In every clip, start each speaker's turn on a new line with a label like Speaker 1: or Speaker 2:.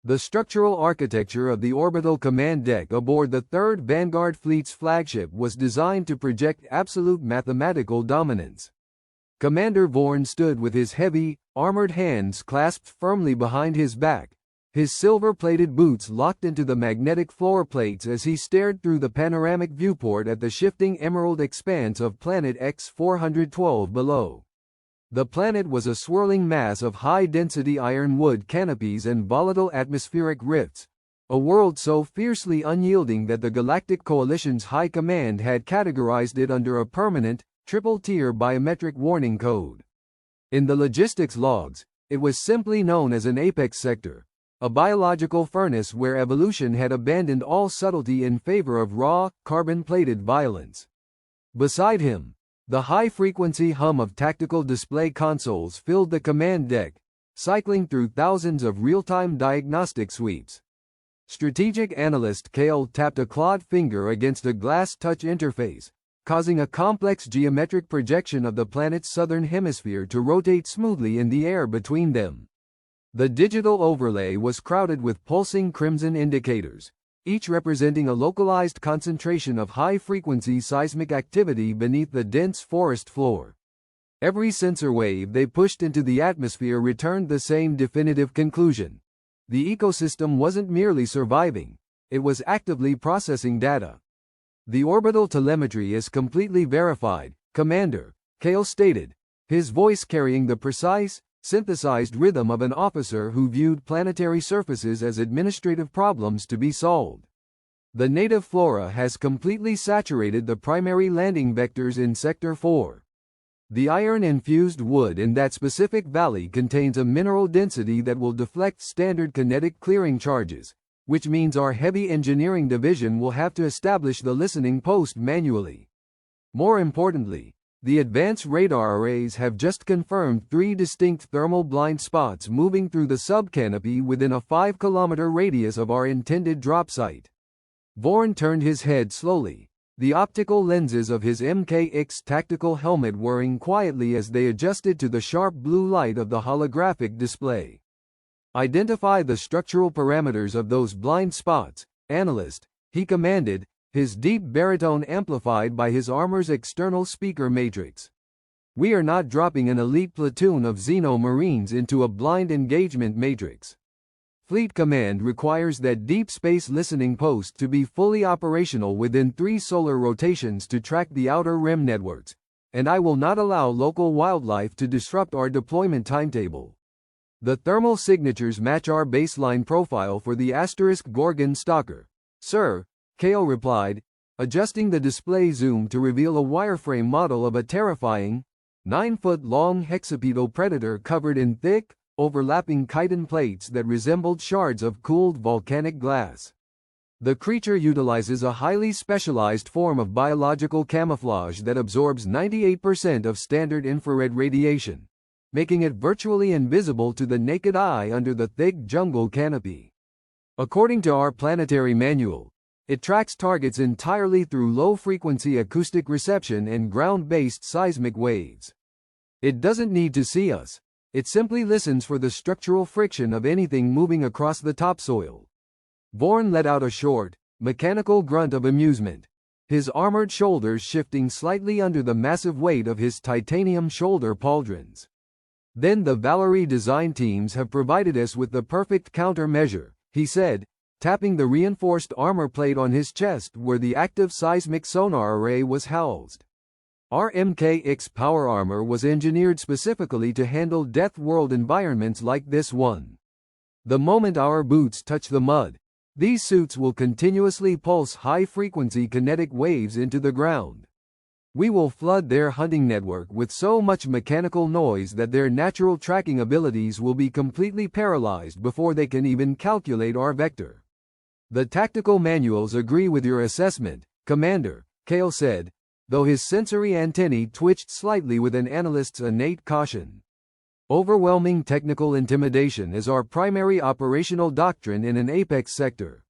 Speaker 1: The structural architecture of the orbital command deck aboard the 3rd Vanguard Fleet's flagship was designed to project absolute mathematical dominance. Commander Vorn stood with his heavy, armored hands clasped firmly behind his back, his silver-plated boots locked into the magnetic floor plates as he stared through the panoramic viewport at the shifting emerald expanse of Planet X-412 below. The planet was a swirling mass of high-density ironwood canopies and volatile atmospheric rifts, a world so fiercely unyielding that the Galactic Coalition's High Command had categorized it under a permanent, triple-tier biometric warning code. In the logistics logs, it was simply known as an apex sector, a biological furnace where evolution had abandoned all subtlety in favor of raw, carbon-plated violence. Beside him, the high-frequency hum of tactical display consoles filled the command deck, cycling through thousands of real-time diagnostic sweeps. Strategic analyst Kale tapped a clawed finger against a glass touch interface, causing a complex geometric projection of the planet's southern hemisphere to rotate smoothly in the air between them. The digital overlay was crowded with pulsing crimson indicators, each representing a localized concentration of high-frequency seismic activity beneath the dense forest floor. Every sensor wave they pushed into the atmosphere returned the same definitive conclusion. The ecosystem wasn't merely surviving, it was actively processing data. The orbital telemetry is completely verified, Commander, Kale stated, his voice carrying the precise, synthesized rhythm of an officer who viewed planetary surfaces as administrative problems to be solved. The native flora has completely saturated the primary landing vectors in Sector 4. The iron-infused wood in that specific valley contains a mineral density that will deflect standard kinetic clearing charges, which means our heavy engineering division will have to establish the listening post manually. More importantly, the advanced radar arrays have just confirmed 3 distinct thermal blind spots moving through the subcanopy within a 5-kilometer radius of our intended drop site. Vorn turned his head slowly, the optical lenses of his MKX tactical helmet whirring quietly as they adjusted to the sharp blue light of the holographic display. Identify the structural parameters of those blind spots, analyst, he commanded, his deep baritone amplified by his armor's external speaker matrix. We are not dropping an elite platoon of Xeno Marines into a blind engagement matrix. Fleet Command requires that deep space listening post to be fully operational within 3 solar rotations to track the outer rim networks, and I will not allow local wildlife to disrupt our deployment timetable. The thermal signatures match our baseline profile for the * Gorgon Stalker, sir, Kale replied, adjusting the display zoom to reveal a wireframe model of a terrifying, 9-foot-long hexapedal predator covered in thick, overlapping chitin plates that resembled shards of cooled volcanic glass. The creature utilizes a highly specialized form of biological camouflage that absorbs 98% of standard infrared radiation, making it virtually invisible to the naked eye under the thick jungle canopy. According to our planetary manual, it tracks targets entirely through low-frequency acoustic reception and ground-based seismic waves. It doesn't need to see us, it simply listens for the structural friction of anything moving across the topsoil. Vorn let out a short, mechanical grunt of amusement, his armored shoulders shifting slightly under the massive weight of his titanium shoulder pauldrons. Then the Valerie design teams have provided us with the perfect countermeasure, he said, tapping the reinforced armor plate on his chest where the active seismic sonar array was housed. Our MKX power armor was engineered specifically to handle death world environments like this one. The moment our boots touch the mud, these suits will continuously pulse high-frequency kinetic waves into the ground. We will flood their hunting network with so much mechanical noise that their natural tracking abilities will be completely paralyzed before they can even calculate our vector. The tactical manuals agree with your assessment, Commander, Kale said, though his sensory antennae twitched slightly with an analyst's innate caution. Overwhelming technical intimidation is our primary operational doctrine in an apex sector.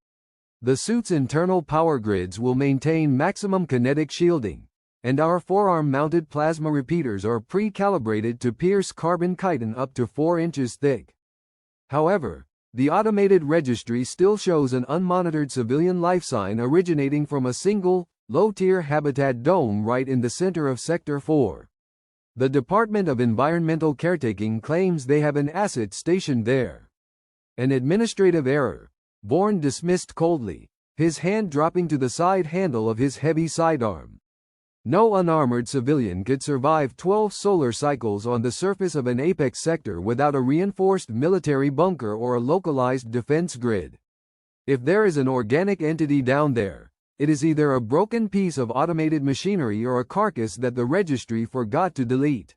Speaker 1: The suit's internal power grids will maintain maximum kinetic shielding, and our forearm-mounted plasma repeaters are pre-calibrated to pierce carbon chitin up to 4 inches thick. However, The automated registry still shows an unmonitored civilian life sign originating from a single, low-tier habitat dome right in the center of Sector 4. The Department of Environmental Caretaking claims they have an asset stationed there. An administrative error, Bourne dismissed coldly, his hand dropping to the side handle of his heavy sidearm. No unarmored civilian could survive 12 solar cycles on the surface of an apex sector without a reinforced military bunker or a localized defense grid. If there is an organic entity down there, it is either a broken piece of automated machinery or a carcass that the registry forgot to delete.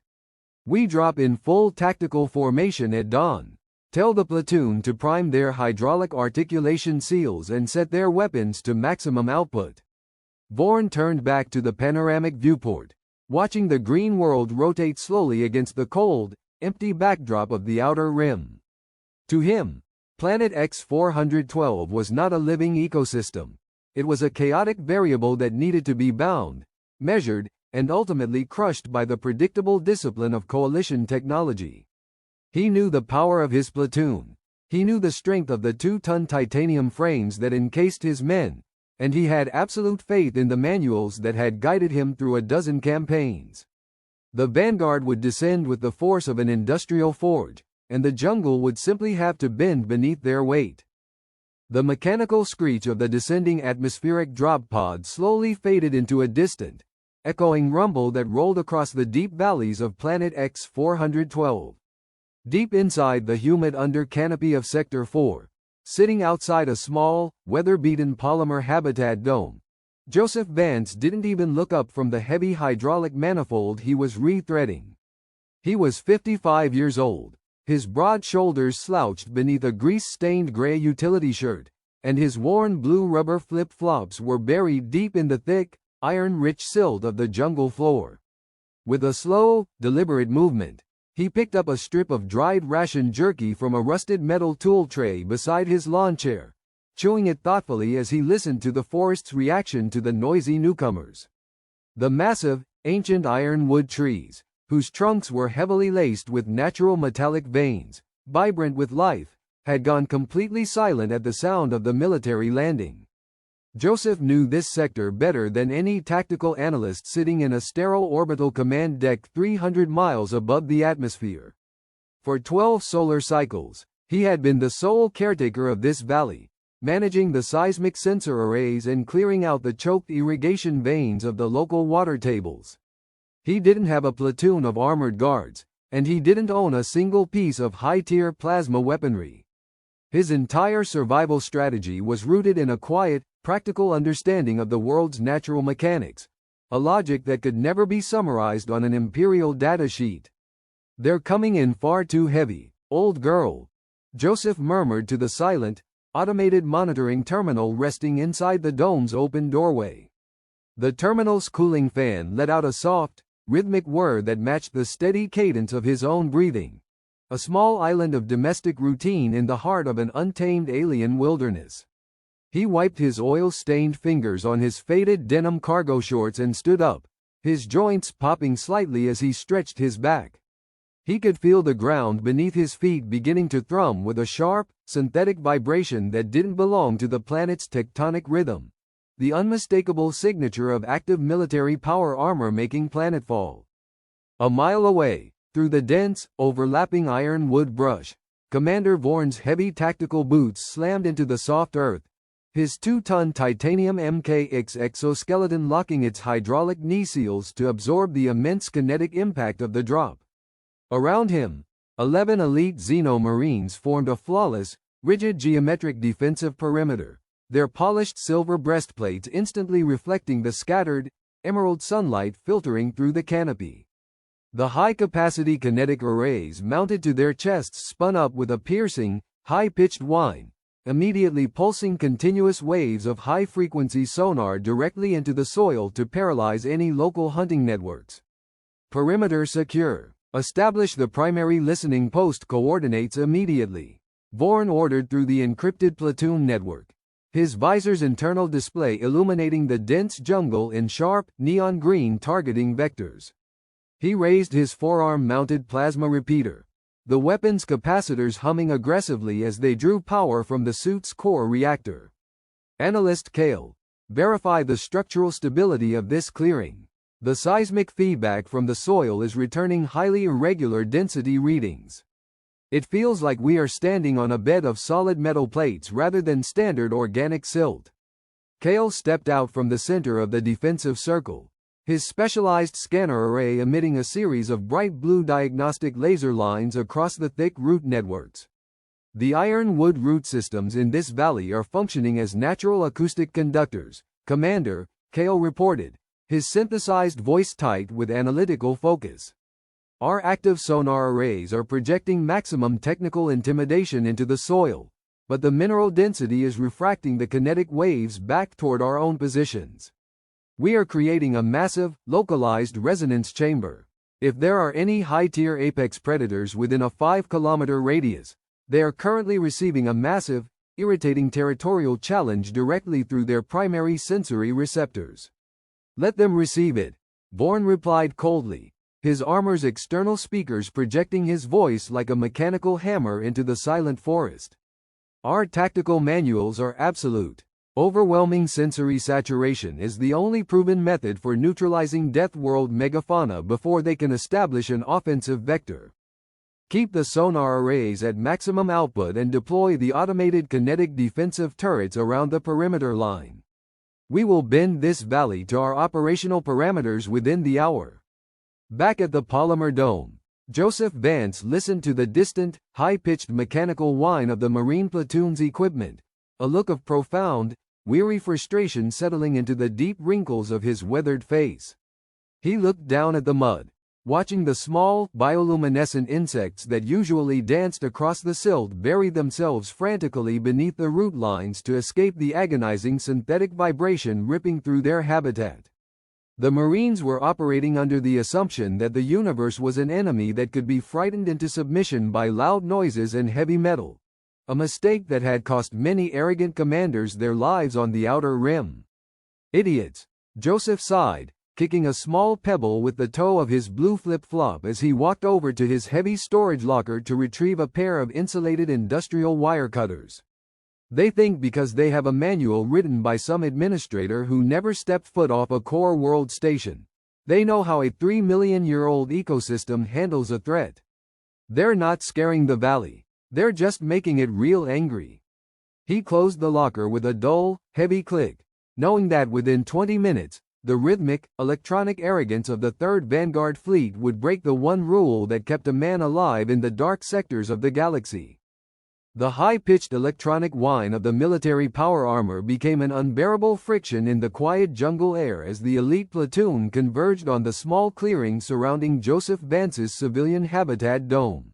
Speaker 1: We drop in full tactical formation at dawn. Tell the platoon to prime their hydraulic articulation seals and set their weapons to maximum output. Bourne turned back to the panoramic viewport, watching the green world rotate slowly against the cold, empty backdrop of the outer rim. To him, Planet X-412 was not a living ecosystem. It was a chaotic variable that needed to be bound, measured, and ultimately crushed by the predictable discipline of coalition technology. He knew the power of his platoon. He knew the strength of the 2-ton titanium frames that encased his men, and he had absolute faith in the manuals that had guided him through a dozen campaigns. The vanguard would descend with the force of an industrial forge, and the jungle would simply have to bend beneath their weight. The mechanical screech of the descending atmospheric drop pod slowly faded into a distant, echoing rumble that rolled across the deep valleys of Planet X-412. Deep inside the humid under canopy of Sector 4, sitting outside a small, weather-beaten polymer habitat dome, Joseph Vance didn't even look up from the heavy hydraulic manifold he was re-threading. He was 55 years old, his broad shoulders slouched beneath a grease-stained gray utility shirt, and his worn blue rubber flip-flops were buried deep in the thick, iron-rich silt of the jungle floor. With a slow, deliberate movement, he picked up a strip of dried ration jerky from a rusted metal tool tray beside his lawn chair, chewing it thoughtfully as he listened to the forest's reaction to the noisy newcomers. The massive, ancient ironwood trees, whose trunks were heavily laced with natural metallic veins, vibrant with life, had gone completely silent at the sound of the military landing. Joseph knew this sector better than any tactical analyst sitting in a sterile orbital command deck 300 miles above the atmosphere. For 12 solar cycles, he had been the sole caretaker of this valley, managing the seismic sensor arrays and clearing out the choked irrigation veins of the local water tables. He didn't have a platoon of armored guards, and he didn't own a single piece of high-tier plasma weaponry. His entire survival strategy was rooted in a quiet, practical understanding of the world's natural mechanics, a logic that could never be summarized on an imperial data sheet. "They're coming in far too heavy, old girl," Joseph murmured to the silent, automated monitoring terminal resting inside the dome's open doorway. The terminal's cooling fan let out a soft, rhythmic whir that matched the steady cadence of his own breathing, a small island of domestic routine in the heart of an untamed alien wilderness. He wiped his oil-stained fingers on his faded denim cargo shorts and stood up, his joints popping slightly as he stretched his back. He could feel the ground beneath his feet beginning to thrum with a sharp, synthetic vibration that didn't belong to the planet's tectonic rhythm, the unmistakable signature of active military power armor making planetfall. A mile away, through the dense, overlapping ironwood brush, Commander Vorn's heavy tactical boots slammed into the soft earth, his 2-ton titanium MKX exoskeleton locking its hydraulic knee seals to absorb the immense kinetic impact of the drop. Around him, 11 elite Xeno Marines formed a flawless, rigid geometric defensive perimeter, their polished silver breastplates instantly reflecting the scattered, emerald sunlight filtering through the canopy. The high-capacity kinetic arrays mounted to their chests spun up with a piercing, high-pitched whine, immediately pulsing continuous waves of high-frequency sonar directly into the soil to paralyze any local hunting networks. Perimeter secure. Establish the primary listening post coordinates immediately, Vorn ordered through the encrypted platoon network, his visor's internal display illuminating the dense jungle in sharp, neon green targeting vectors. He raised his forearm-mounted plasma repeater, the weapon's capacitors humming aggressively as they drew power from the suit's core reactor. Analyst Kale, verify the structural stability of this clearing. The seismic feedback from the soil is returning highly irregular density readings. It feels like we are standing on a bed of solid metal plates rather than standard organic silt. Kale stepped out from the center of the defensive circle, his specialized scanner array emitting a series of bright blue diagnostic laser lines across the thick root networks. The ironwood root systems in this valley are functioning as natural acoustic conductors, Commander, Kale reported, his synthesized voice tight with analytical focus. Our active sonar arrays are projecting maximum technical intimidation into the soil, but the mineral density is refracting the kinetic waves back toward our own positions. We are creating a massive, localized resonance chamber. If there are any high-tier apex predators within a 5-kilometer radius, they are currently receiving a massive, irritating territorial challenge directly through their primary sensory receptors. Let them receive it, Bourne replied coldly, his armor's external speakers projecting his voice like a mechanical hammer into the silent forest. Our tactical manuals are absolute. Overwhelming sensory saturation is the only proven method for neutralizing Death World megafauna before they can establish an offensive vector. Keep the sonar arrays at maximum output and deploy the automated kinetic defensive turrets around the perimeter line. We will bend this valley to our operational parameters within the hour. Back at the polymer dome, Joseph Vance listened to the distant, high-pitched mechanical whine of the Marine platoon's equipment, a look of profound, weary frustration settling into the deep wrinkles of his weathered face. He looked down at the mud, watching the small, bioluminescent insects that usually danced across the silt bury themselves frantically beneath the root lines to escape the agonizing synthetic vibration ripping through their habitat. The Marines were operating under the assumption that the universe was an enemy that could be frightened into submission by loud noises and heavy metal, a mistake that had cost many arrogant commanders their lives on the outer rim. Idiots, Joseph sighed, kicking a small pebble with the toe of his blue flip-flop as he walked over to his heavy storage locker to retrieve a pair of insulated industrial wire cutters. They think because they have a manual written by some administrator who never stepped foot off a core world station, they know how a 3-million-year-old ecosystem handles a threat. They're not scaring the valley, they're just making it real angry. He closed the locker with a dull, heavy click, knowing that within 20 minutes, the rhythmic, electronic arrogance of the 3rd Vanguard Fleet would break the one rule that kept a man alive in the dark sectors of the galaxy. The high-pitched electronic whine of the military power armor became an unbearable friction in the quiet jungle air as the elite platoon converged on the small clearing surrounding Joseph Vance's civilian habitat dome.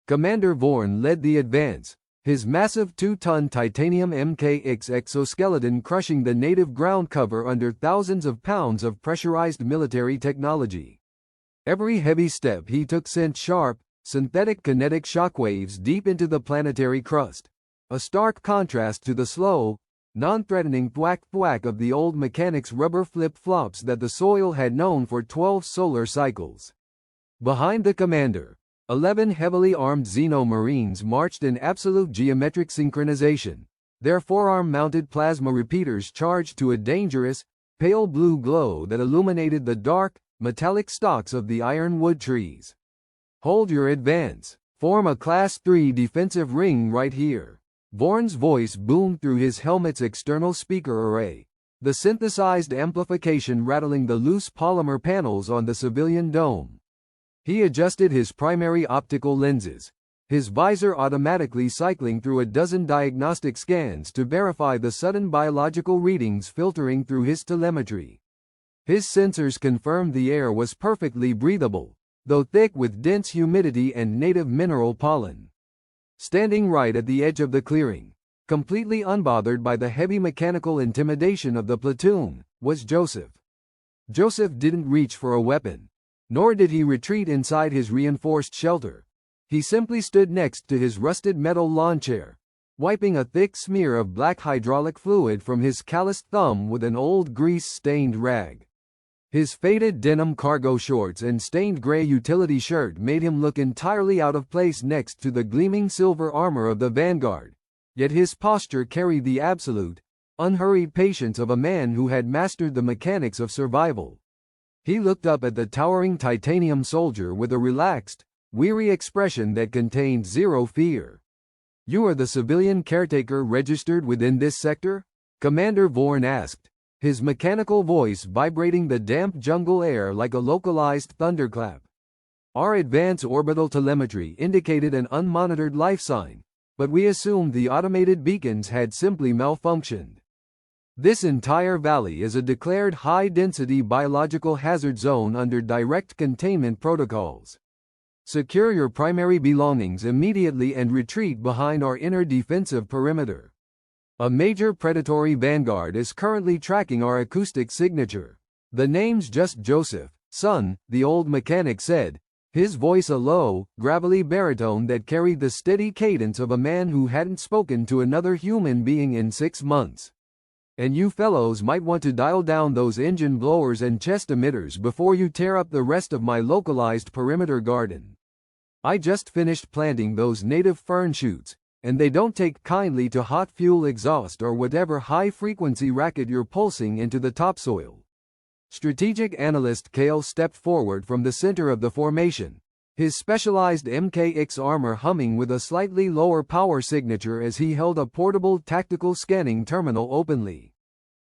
Speaker 1: Commander Vorn led the advance, his massive 2-ton titanium MKX exoskeleton crushing the native ground cover under thousands of pounds of pressurized military technology. Every heavy step he took sent sharp, synthetic kinetic shockwaves deep into the planetary crust, a stark contrast to the slow, non-threatening thwack-thwack of the old mechanic's rubber flip-flops that the soil had known for 12 solar cycles. Behind the commander, 11 heavily armed Xeno-Marines marched in absolute geometric synchronization, their forearm-mounted plasma repeaters charged to a dangerous, pale blue glow that illuminated the dark, metallic stalks of the ironwood trees. Hold your advance. Form a Class 3 defensive ring right here. Vorn's voice boomed through his helmet's external speaker array, the synthesized amplification rattling the loose polymer panels on the civilian dome. He adjusted his primary optical lenses, his visor automatically cycling through a dozen diagnostic scans to verify the sudden biological readings filtering through his telemetry. His sensors confirmed the air was perfectly breathable, though thick with dense humidity and native mineral pollen. Standing right at the edge of the clearing, completely unbothered by the heavy mechanical intimidation of the platoon, was Joseph. Joseph didn't reach for a weapon, nor did he retreat inside his reinforced shelter. He simply stood next to his rusted metal lawn chair, wiping a thick smear of black hydraulic fluid from his calloused thumb with an old grease-stained rag. His faded denim cargo shorts and stained gray utility shirt made him look entirely out of place next to the gleaming silver armor of the Vanguard, yet his posture carried the absolute, unhurried patience of a man who had mastered the mechanics of survival. He looked up at the towering titanium soldier with a relaxed, weary expression that contained zero fear. "You are the civilian caretaker registered within this sector?" Commander Vorn asked, his mechanical voice vibrating the damp jungle air like a localized thunderclap. "Our advanced orbital telemetry indicated an unmonitored life sign, but we assumed the automated beacons had simply malfunctioned. This entire valley is a declared high-density biological hazard zone under direct containment protocols. Secure your primary belongings immediately and retreat behind our inner defensive perimeter. A major predatory vanguard is currently tracking our acoustic signature." "The name's just Joseph, son," the old mechanic said, his voice a low, gravelly baritone that carried the steady cadence of a man who hadn't spoken to another human being in 6 months. "And you fellows might want to dial down those engine blowers and chest emitters before you tear up the rest of my localized perimeter garden. I just finished planting those native fern shoots, and they don't take kindly to hot fuel exhaust or whatever high-frequency racket you're pulsing into the topsoil." Strategic analyst Kale stepped forward from the center of the formation, his specialized MKX armor humming with a slightly lower power signature as he held a portable tactical scanning terminal openly.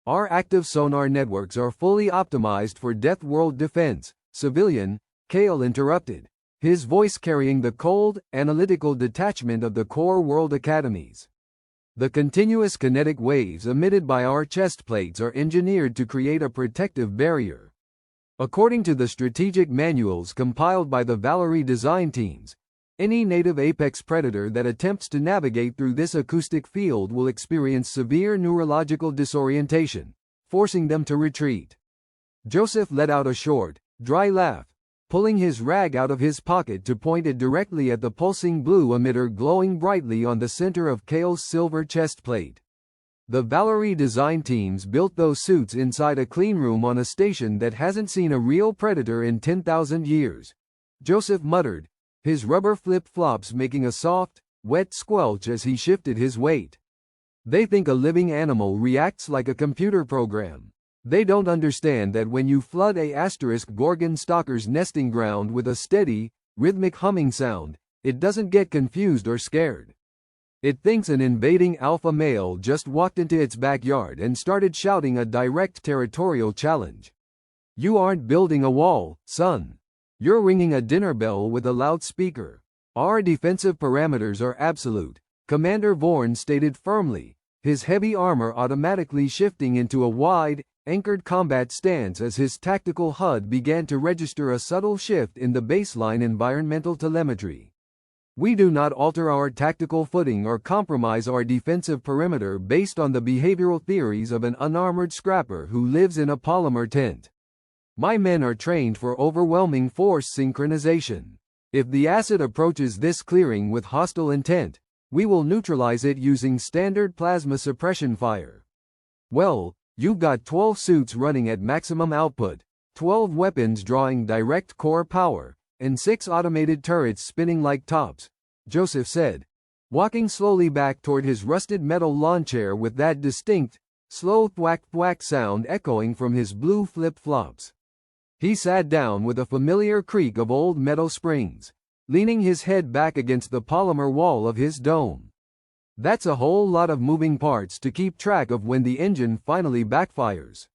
Speaker 1: "Our active sonar networks are fully optimized for Death World defense, civilian," Kale interrupted, his voice carrying the cold, analytical detachment of the core world academies. "The continuous kinetic waves emitted by our chest plates are engineered to create a protective barrier. According to the strategic manuals compiled by the Valerie design teams, any native apex predator that attempts to navigate through this acoustic field will experience severe neurological disorientation, forcing them to retreat." Joseph let out a short, dry laugh, pulling his rag out of his pocket to point it directly at the pulsing blue emitter glowing brightly on the center of Kale's silver chest plate. "The Valerie design teams built those suits inside a cleanroom on a station that hasn't seen a real predator in 10,000 years," Joseph muttered, his rubber flip-flops making a soft, wet squelch as he shifted his weight. "They think a living animal reacts like a computer program. They don't understand that when you flood a Gorgon stalker's nesting ground with a steady, rhythmic humming sound, it doesn't get confused or scared. It thinks an invading alpha male just walked into its backyard and started shouting a direct territorial challenge. You aren't building a wall, son. You're ringing a dinner bell with a loudspeaker. Our defensive parameters are absolute," Commander Vorn stated firmly, his heavy armor automatically shifting into a wide, anchored combat stance as his tactical HUD began to register a subtle shift in the baseline environmental telemetry. "We do not alter our tactical footing or compromise our defensive perimeter based on the behavioral theories of an unarmored scrapper who lives in a polymer tent. My men are trained for overwhelming force synchronization. If the acid approaches this clearing with hostile intent, we will neutralize it using standard plasma suppression fire. Well, you've got 12 suits running at maximum output, 12 weapons drawing direct core power, and 6 automated turrets spinning like tops," Joseph said, walking slowly back toward his rusted metal lawn chair with that distinct, slow thwack-thwack sound echoing from his blue flip-flops. He sat down with a familiar creak of old metal springs, leaning his head back against the polymer wall of his dome. "That's a whole lot of moving parts to keep track of when the engine finally backfires.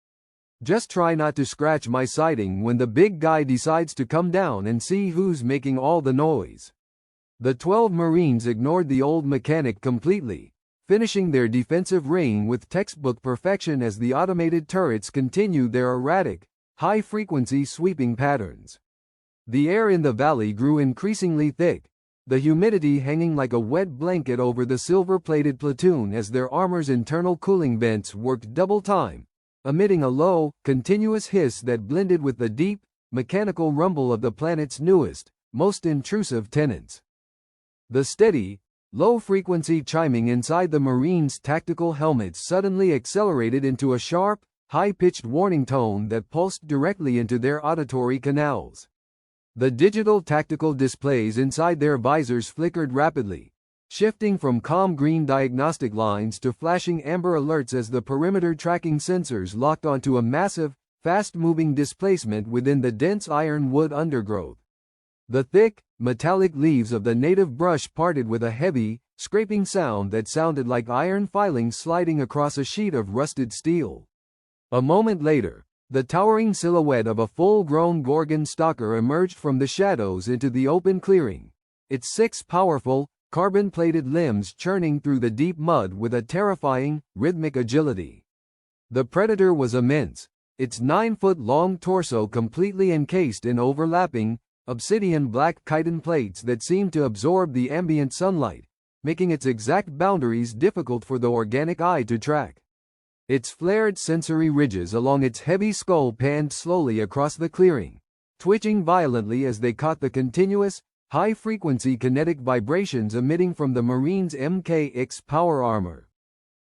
Speaker 1: Just try not to scratch my siding when the big guy decides to come down and see who's making all the noise." The 12 Marines ignored the old mechanic completely, finishing their defensive ring with textbook perfection as the automated turrets continued their erratic, high-frequency sweeping patterns. The air in the valley grew increasingly thick, the humidity hanging like a wet blanket over the silver-plated platoon as their armor's internal cooling vents worked double time, emitting a low, continuous hiss that blended with the deep, mechanical rumble of the planet's newest, most intrusive tenants. The steady, low-frequency chiming inside the Marines' tactical helmets suddenly accelerated into a sharp, high-pitched warning tone that pulsed directly into their auditory canals. The digital tactical displays inside their visors flickered rapidly, shifting from calm green diagnostic lines to flashing amber alerts as the perimeter tracking sensors locked onto a massive, fast-moving displacement within the dense ironwood undergrowth. The thick, metallic leaves of the native brush parted with a heavy, scraping sound that sounded like iron filings sliding across a sheet of rusted steel. A moment later, the towering silhouette of a full-grown Gorgon stalker emerged from the shadows into the open clearing, its 6 powerful, carbon-plated limbs churning through the deep mud with a terrifying, rhythmic agility. The predator was immense, its 9-foot-long torso completely encased in overlapping, obsidian-black chitin plates that seemed to absorb the ambient sunlight, making its exact boundaries difficult for the organic eye to track. Its flared sensory ridges along its heavy skull panned slowly across the clearing, twitching violently as they caught the continuous, high-frequency kinetic vibrations emitting from the Marine's MKX power armor.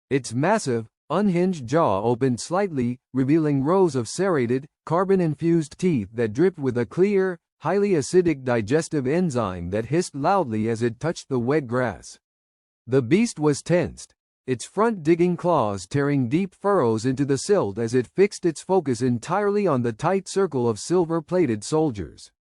Speaker 1: Its massive, unhinged jaw opened slightly, revealing rows of serrated, carbon-infused teeth that dripped with a clear, highly acidic digestive enzyme that hissed loudly as it touched the wet grass. The beast was tensed, its front-digging claws tearing deep furrows into the silt as it fixed its focus entirely on the tight circle of silver-plated soldiers.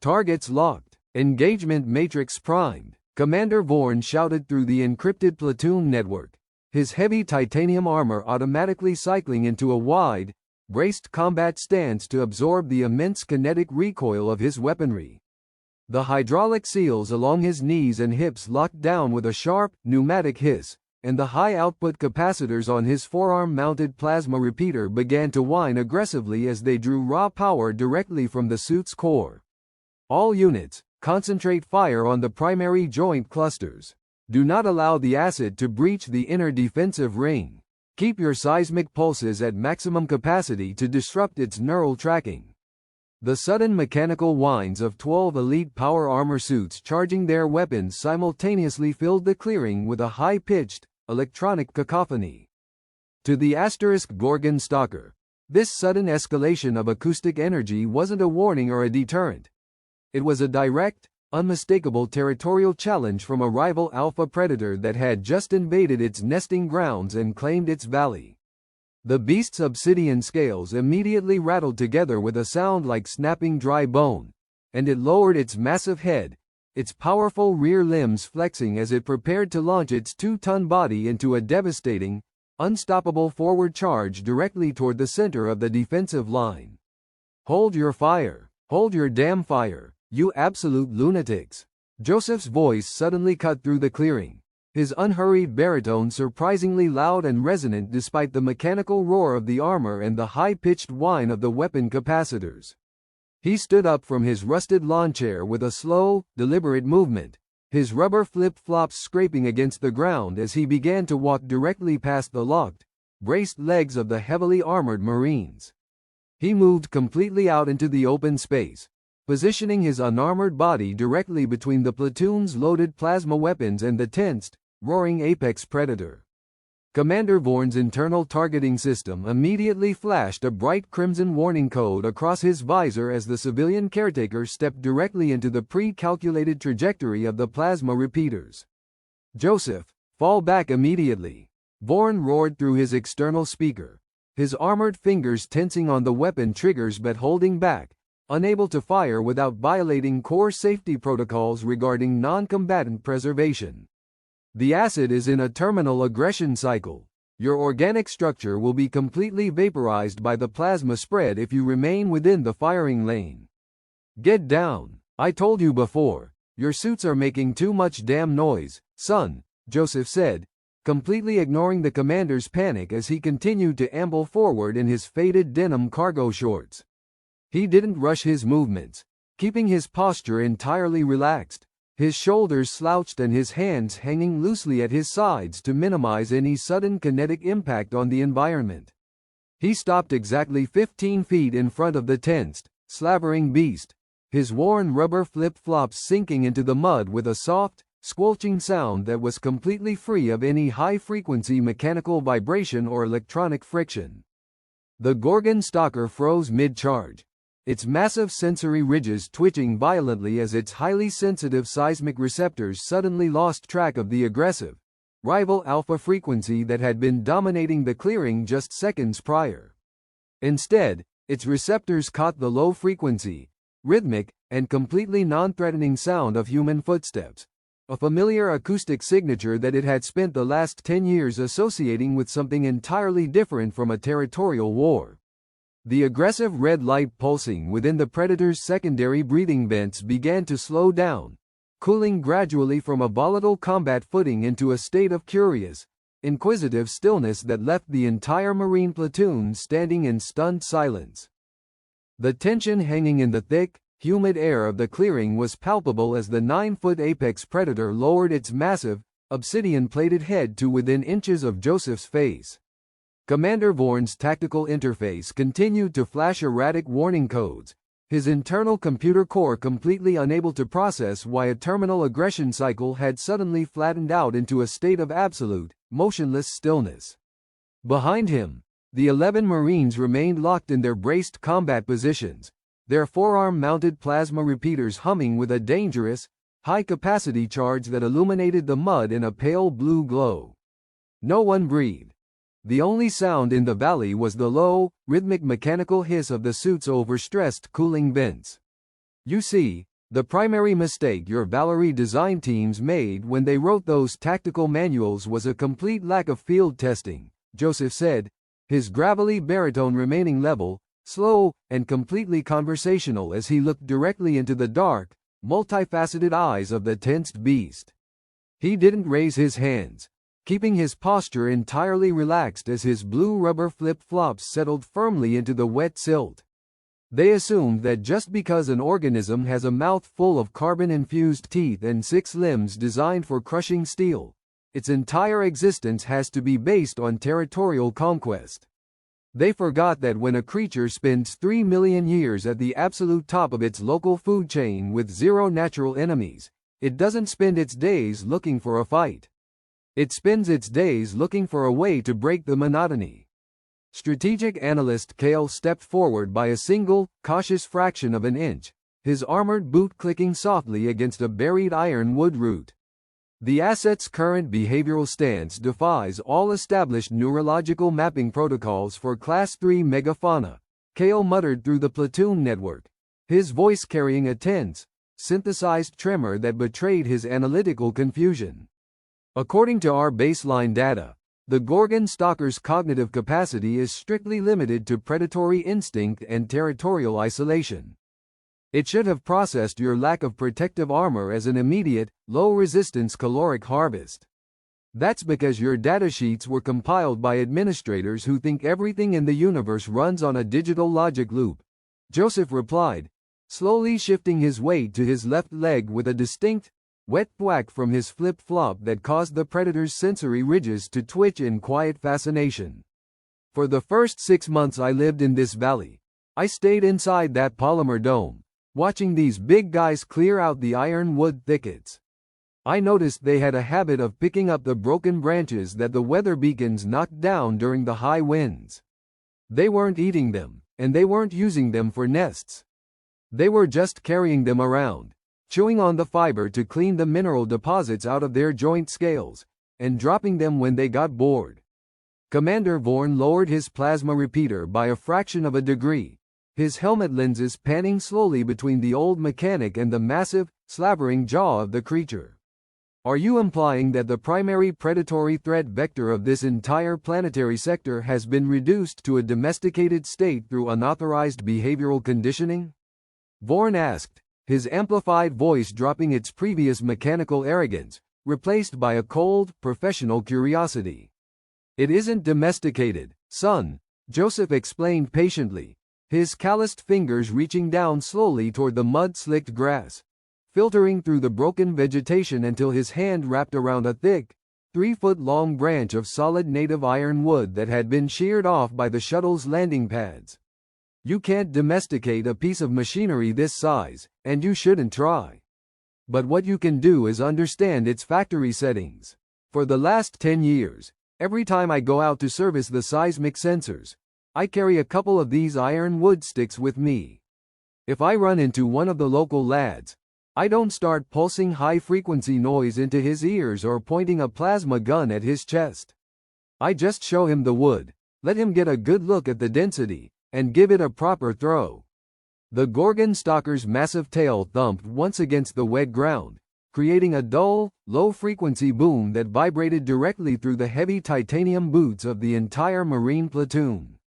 Speaker 1: Targets locked. Engagement matrix primed. Commander Vorn shouted through the encrypted platoon network, his heavy titanium armor automatically cycling into a wide, braced combat stance to absorb the immense kinetic recoil of his weaponry. The hydraulic seals along his knees and hips locked down with a sharp, pneumatic hiss, and the high-output capacitors on his forearm-mounted plasma repeater began to whine aggressively as they drew raw power directly from the suit's core. All units, concentrate fire on the primary joint clusters. Do not allow the acid to breach the inner defensive ring. Keep your seismic pulses at maximum capacity to disrupt its neural tracking. The sudden mechanical whines of 12 elite power armor suits charging their weapons simultaneously filled the clearing with a high-pitched, electronic cacophony. To the Gorgon stalker, this sudden escalation of acoustic energy wasn't a warning or a deterrent. It was a direct, unmistakable territorial challenge from a rival alpha predator that had just invaded its nesting grounds and claimed its valley. The beast's obsidian scales immediately rattled together with a sound like snapping dry bone, and it lowered its massive head, its powerful rear limbs flexing as it prepared to launch its 2-ton body into a devastating, unstoppable forward charge directly toward the center of the defensive line. "Hold your fire! Hold your damn fire, you absolute lunatics!" Joseph's voice suddenly cut through the clearing, his unhurried baritone surprisingly loud and resonant despite the mechanical roar of the armor and the high-pitched whine of the weapon capacitors. He stood up from his rusted lawn chair with a slow, deliberate movement, his rubber flip-flops scraping against the ground as he began to walk directly past the locked, braced legs of the heavily armored Marines. He moved completely out into the open space, positioning his unarmored body directly between the platoon's loaded plasma weapons and the tensed, roaring apex predator. Commander Vorn's internal targeting system immediately flashed a bright crimson warning code across his visor as the civilian caretaker stepped directly into the pre-calculated trajectory of the plasma repeaters. "Joseph, fall back immediately!" Vorn roared through his external speaker, his armored fingers tensing on the weapon triggers but holding back, unable to fire without violating core safety protocols regarding non-combatant preservation. "The acid is in a terminal aggression cycle. Your organic structure will be completely vaporized by the plasma spread if you remain within the firing lane. Get down. I told you before, your suits are making too much damn noise, son," Joseph said, completely ignoring the commander's panic as he continued to amble forward in his faded denim cargo shorts. He didn't rush his movements, keeping his posture entirely relaxed, his shoulders slouched and his hands hanging loosely at his sides to minimize any sudden kinetic impact on the environment. He stopped exactly 15 feet in front of the tensed, slavering beast, his worn rubber flip-flops sinking into the mud with a soft, squelching sound that was completely free of any high-frequency mechanical vibration or electronic friction. The Gorgon stalker froze mid-charge, its massive sensory ridges twitching violently as its highly sensitive seismic receptors suddenly lost track of the aggressive, rival alpha frequency that had been dominating the clearing just seconds prior. Instead, its receptors caught the low frequency, rhythmic, and completely non-threatening sound of human footsteps, a familiar acoustic signature that it had spent the last 10 years associating with something entirely different from a territorial war. The aggressive red light pulsing within the predator's secondary breathing vents began to slow down, cooling gradually from a volatile combat footing into a state of curious, inquisitive stillness that left the entire Marine platoon standing in stunned silence. The tension hanging in the thick, humid air of the clearing was palpable as the 9-foot apex predator lowered its massive, obsidian-plated head to within inches of Joseph's face. Commander Vorn's tactical interface continued to flash erratic warning codes, his internal computer core completely unable to process why a terminal aggression cycle had suddenly flattened out into a state of absolute, motionless stillness. Behind him, the 11 Marines remained locked in their braced combat positions, their forearm-mounted plasma repeaters humming with a dangerous, high-capacity charge that illuminated the mud in a pale blue glow. No one breathed. The only sound in the valley was the low, rhythmic mechanical hiss of the suit's overstressed cooling vents. You see, the primary mistake your Valerie design teams made when they wrote those tactical manuals was a complete lack of field testing, Joseph said, his gravelly baritone remaining level, slow, and completely conversational as he looked directly into the dark, multifaceted eyes of the tensed beast. He didn't raise his hands, keeping his posture entirely relaxed as his blue rubber flip-flops settled firmly into the wet silt. They assumed that just because an organism has a mouth full of carbon-infused teeth and 6 limbs designed for crushing steel, its entire existence has to be based on territorial conquest. They forgot that when a creature spends 3 million years at the absolute top of its local food chain with 0 natural enemies, it doesn't spend its days looking for a fight. It spends its days looking for a way to break the monotony. Strategic analyst Kale stepped forward by a single, cautious fraction of an inch, his armored boot clicking softly against a buried iron wood root. The asset's current behavioral stance defies all established neurological mapping protocols for Class 3 megafauna, Kale muttered through the platoon network, his voice carrying a tense, synthesized tremor that betrayed his analytical confusion. According to our baseline data, the Gorgon stalker's cognitive capacity is strictly limited to predatory instinct and territorial isolation. It should have processed your lack of protective armor as an immediate, low-resistance caloric harvest. That's because your datasheets were compiled by administrators who think everything in the universe runs on a digital logic loop, Joseph replied, slowly shifting his weight to his left leg with a distinct, wet thwack from his flip-flop that caused the predator's sensory ridges to twitch in quiet fascination. For the first 6 months I lived in this valley, I stayed inside that polymer dome, watching these big guys clear out the ironwood thickets. I noticed they had a habit of picking up the broken branches that the weather beacons knocked down during the high winds. They weren't eating them, and they weren't using them for nests. They were just carrying them around, chewing on the fiber to clean the mineral deposits out of their joint scales, and dropping them when they got bored. Commander Vorn lowered his plasma repeater by a fraction of a degree, his helmet lenses panning slowly between the old mechanic and the massive, slavering jaw of the creature. Are you implying that the primary predatory threat vector of this entire planetary sector has been reduced to a domesticated state through unauthorized behavioral conditioning? Vorn asked, his amplified voice dropping its previous mechanical arrogance, replaced by a cold, professional curiosity. It isn't domesticated, son, Joseph explained patiently, his calloused fingers reaching down slowly toward the mud-slicked grass, filtering through the broken vegetation until his hand wrapped around a thick, 3-foot-long branch of solid native iron wood that had been sheared off by the shuttle's landing pads. You can't domesticate a piece of machinery this size, and you shouldn't try. But what you can do is understand its factory settings. For the last 10 years, every time I go out to service the seismic sensors, I carry a couple of these iron wood sticks with me. If I run into one of the local lads, I don't start pulsing high-frequency noise into his ears or pointing a plasma gun at his chest. I just show him the wood, let him get a good look at the density, and give it a proper throw. The Gorgon stalker's massive tail thumped once against the wet ground, creating a dull, low-frequency boom that vibrated directly through the heavy titanium boots of the entire Marine platoon.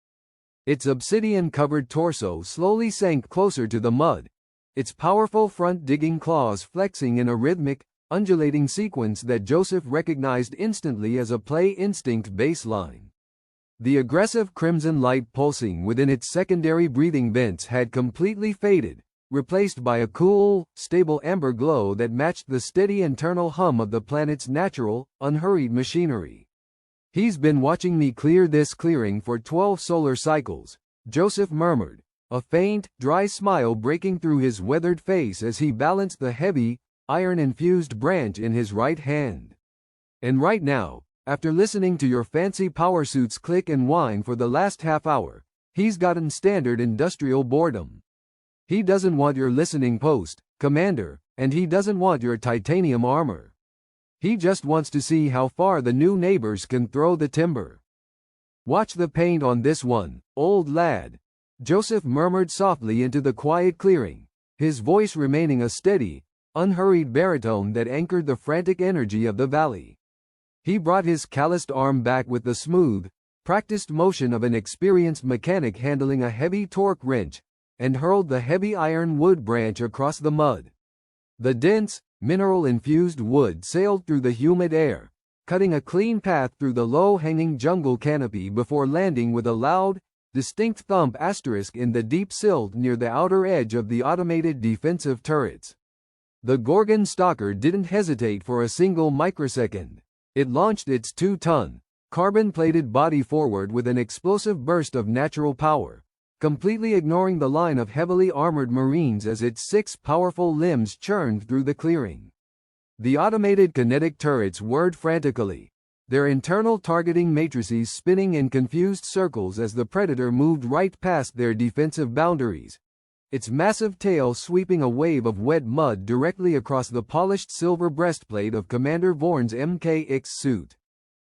Speaker 1: Its obsidian-covered torso slowly sank closer to the mud, its powerful front-digging claws flexing in a rhythmic, undulating sequence that Joseph recognized instantly as a play instinct baseline. The aggressive crimson light pulsing within its secondary breathing vents had completely faded, replaced by a cool, stable amber glow that matched the steady internal hum of the planet's natural, unhurried machinery. "He's been watching me clear this clearing for 12 solar cycles," Joseph murmured, a faint, dry smile breaking through his weathered face as he balanced the heavy, iron-infused branch in his right hand. "And right now, after listening to your fancy power suits click and whine for the last half hour, he's gotten standard industrial boredom. He doesn't want your listening post, Commander, and he doesn't want your titanium armor. He just wants to see how far the new neighbors can throw the timber. Watch the paint on this one, old lad," Joseph murmured softly into the quiet clearing, his voice remaining a steady, unhurried baritone that anchored the frantic energy of the valley. He brought his calloused arm back with the smooth, practiced motion of an experienced mechanic handling a heavy torque wrench, and hurled the heavy iron wood branch across the mud. The dense, mineral-infused wood sailed through the humid air, cutting a clean path through the low-hanging jungle canopy before landing with a loud, distinct thump asterisk in the deep silt near the outer edge of the automated defensive turrets. The Gorgon stalker didn't hesitate for a single microsecond. It launched its 2-ton, carbon-plated body forward with an explosive burst of natural power, completely ignoring the line of heavily armored Marines as its 6 powerful limbs churned through the clearing. The automated kinetic turrets whirred frantically, their internal targeting matrices spinning in confused circles as the Predator moved right past their defensive boundaries, its massive tail sweeping a wave of wet mud directly across the polished silver breastplate of Commander Vorn's MKX suit.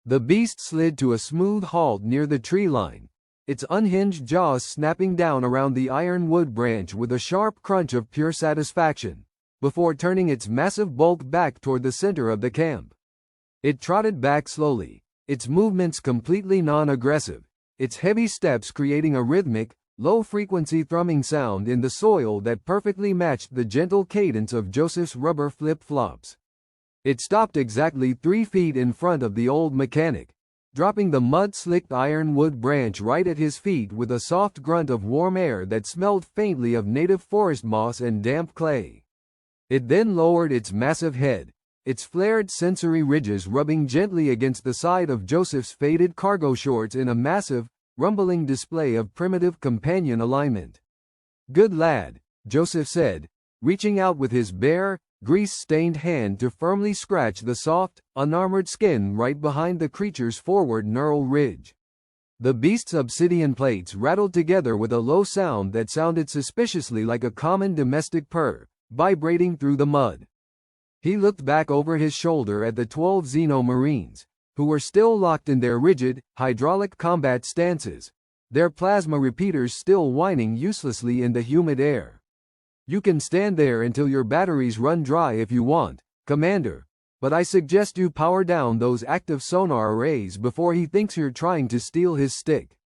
Speaker 1: The beast slid to a smooth halt near the tree line, its unhinged jaws snapping down around the ironwood branch with a sharp crunch of pure satisfaction, before turning its massive bulk back toward the center of the camp. It trotted back slowly, its movements completely non-aggressive, its heavy steps creating a rhythmic, low-frequency thrumming sound in the soil that perfectly matched the gentle cadence of Joseph's rubber flip-flops. It stopped exactly 3 feet in front of the old mechanic, dropping the mud-slicked ironwood branch right at his feet with a soft grunt of warm air that smelled faintly of native forest moss and damp clay. It then lowered its massive head, its flared sensory ridges rubbing gently against the side of Joseph's faded cargo shorts in a massive, rumbling display of primitive companion alignment. "Good lad," Joseph said, reaching out with his bare, grease-stained hand to firmly scratch the soft, unarmored skin right behind the creature's forward neural ridge. The beast's obsidian plates rattled together with a low sound that sounded suspiciously like a common domestic purr, vibrating through the mud. He looked back over his shoulder at the 12 Xeno Marines, who were still locked in their rigid, hydraulic combat stances, their plasma repeaters still whining uselessly in the humid air. "You can stand there until your batteries run dry if you want, Commander, but I suggest you power down those active sonar arrays before he thinks you're trying to steal his stick.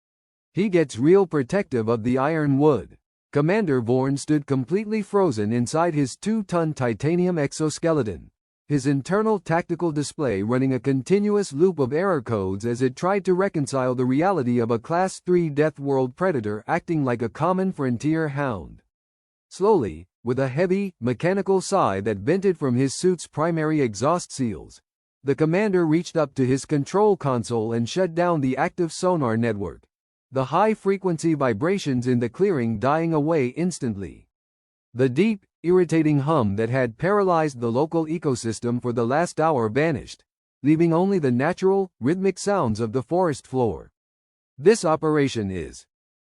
Speaker 1: He gets real protective of the iron wood." Commander Vorn stood completely frozen inside his 2-ton titanium exoskeleton, his internal tactical display running a continuous loop of error codes as it tried to reconcile the reality of a Class 3 Death World Predator acting like a common frontier hound. Slowly, with a heavy, mechanical sigh that vented from his suit's primary exhaust seals, the commander reached up to his control console and shut down the active sonar network, the high-frequency vibrations in the clearing dying away instantly. The deep, irritating hum that had paralyzed the local ecosystem for the last hour vanished, leaving only the natural, rhythmic sounds of the forest floor. This operation is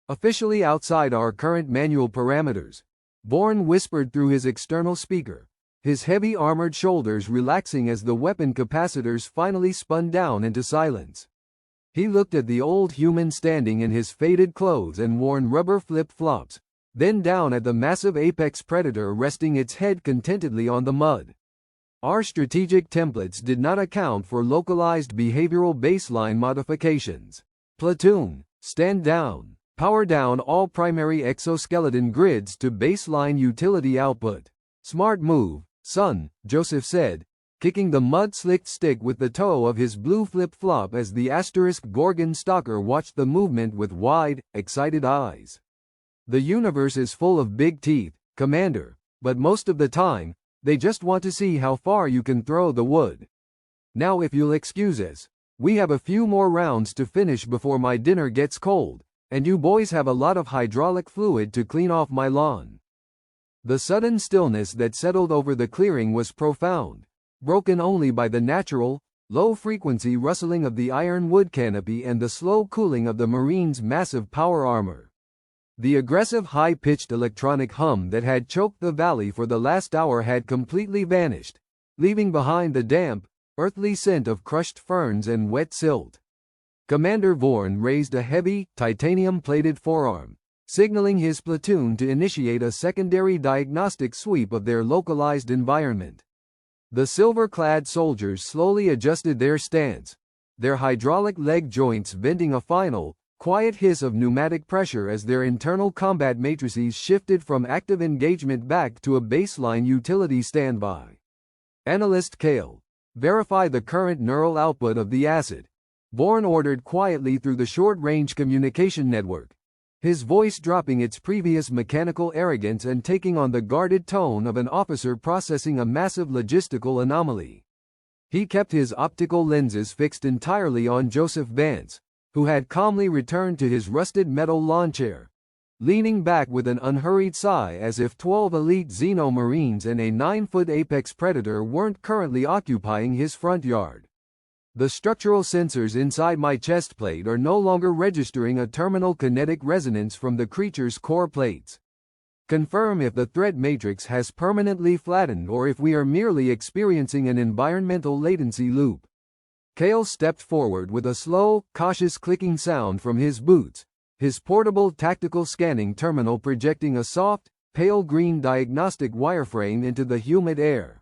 Speaker 1: officially outside our current manual parameters, Bourne whispered through his external speaker, his heavy armored shoulders relaxing as the weapon capacitors finally spun down into silence. He looked at the old human standing in his faded clothes and worn rubber flip-flops, then down at the massive apex predator resting its head contentedly on the mud. Our strategic templates did not account for localized behavioral baseline modifications. Platoon, stand down. Power down all primary exoskeleton grids to baseline utility output. Smart move, son, Joseph said, kicking the mud-slicked stick with the toe of his blue flip-flop as the asterisk Gorgon stalker watched the movement with wide, excited eyes. The universe is full of big teeth, Commander, but most of the time, they just want to see how far you can throw the wood. Now if you'll excuse us, we have a few more rounds to finish before my dinner gets cold, and you boys have a lot of hydraulic fluid to clean off my lawn. The sudden stillness that settled over the clearing was profound, broken only by the natural, low-frequency rustling of the iron wood canopy and the slow cooling of the Marine's massive power armor. The aggressive high-pitched electronic hum that had choked the valley for the last hour had completely vanished, leaving behind the damp, earthly scent of crushed ferns and wet silt. Commander Vorn raised a heavy, titanium-plated forearm, signaling his platoon to initiate a secondary diagnostic sweep of their localized environment. The silver-clad soldiers slowly adjusted their stance, their hydraulic leg joints venting a final, quiet hiss of pneumatic pressure as their internal combat matrices shifted from active engagement back to a baseline utility standby. Analyst Kale, verify the current neural output of the acid, Bourne ordered quietly through the short-range communication network, his voice dropping its previous mechanical arrogance and taking on the guarded tone of an officer processing a massive logistical anomaly. He kept his optical lenses fixed entirely on Joseph Vance, who had calmly returned to his rusted metal lawn chair, leaning back with an unhurried sigh as if 12 elite Xeno-Marines and a 9-foot apex predator weren't currently occupying his front yard. The structural sensors inside my chest plate are no longer registering a terminal kinetic resonance from the creature's core plates. Confirm if the threat matrix has permanently flattened or if we are merely experiencing an environmental latency loop. Kale stepped forward with a slow, cautious clicking sound from his boots, his portable tactical scanning terminal projecting a soft, pale green diagnostic wireframe into the humid air.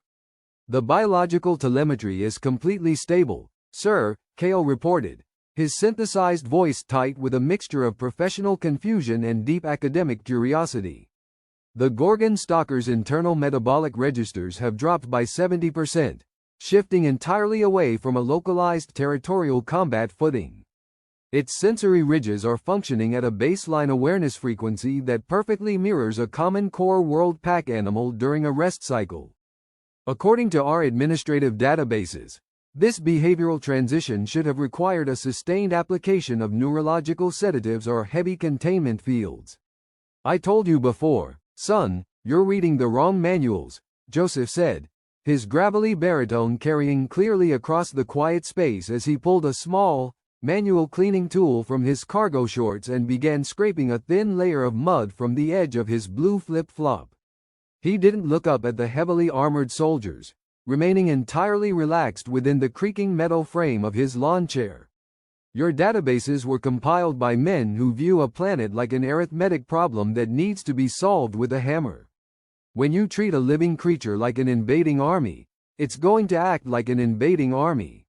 Speaker 1: The biological telemetry is completely stable, sir, Kale reported, his synthesized voice tight with a mixture of professional confusion and deep academic curiosity. The Gorgon stalker's internal metabolic registers have dropped by 70%, shifting entirely away from a localized territorial combat footing. Its sensory ridges are functioning at a baseline awareness frequency that perfectly mirrors a common core world pack animal during a rest cycle. According to our administrative databases, this behavioral transition should have required a sustained application of neurological sedatives or heavy containment fields. I told you before, son, you're reading the wrong manuals, Joseph said, his gravelly baritone carrying clearly across the quiet space as he pulled a small, manual cleaning tool from his cargo shorts and began scraping a thin layer of mud from the edge of his blue flip-flop. He didn't look up at the heavily armored soldiers, remaining entirely relaxed within the creaking metal frame of his lawn chair. Your databases were compiled by men who view a planet like an arithmetic problem that needs to be solved with a hammer. When you treat a living creature like an invading army, it's going to act like an invading army.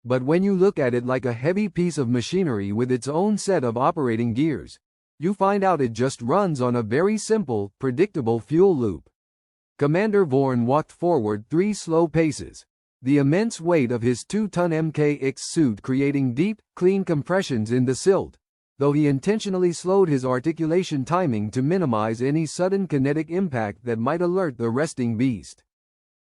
Speaker 1: But when you look at it like a heavy piece of machinery with its own set of operating gears, you find out it just runs on a very simple, predictable fuel loop. Commander Vorn walked forward 3 slow paces, the immense weight of his 2-ton MKX suit creating deep, clean compressions in the silt, though he intentionally slowed his articulation timing to minimize any sudden kinetic impact that might alert the resting beast.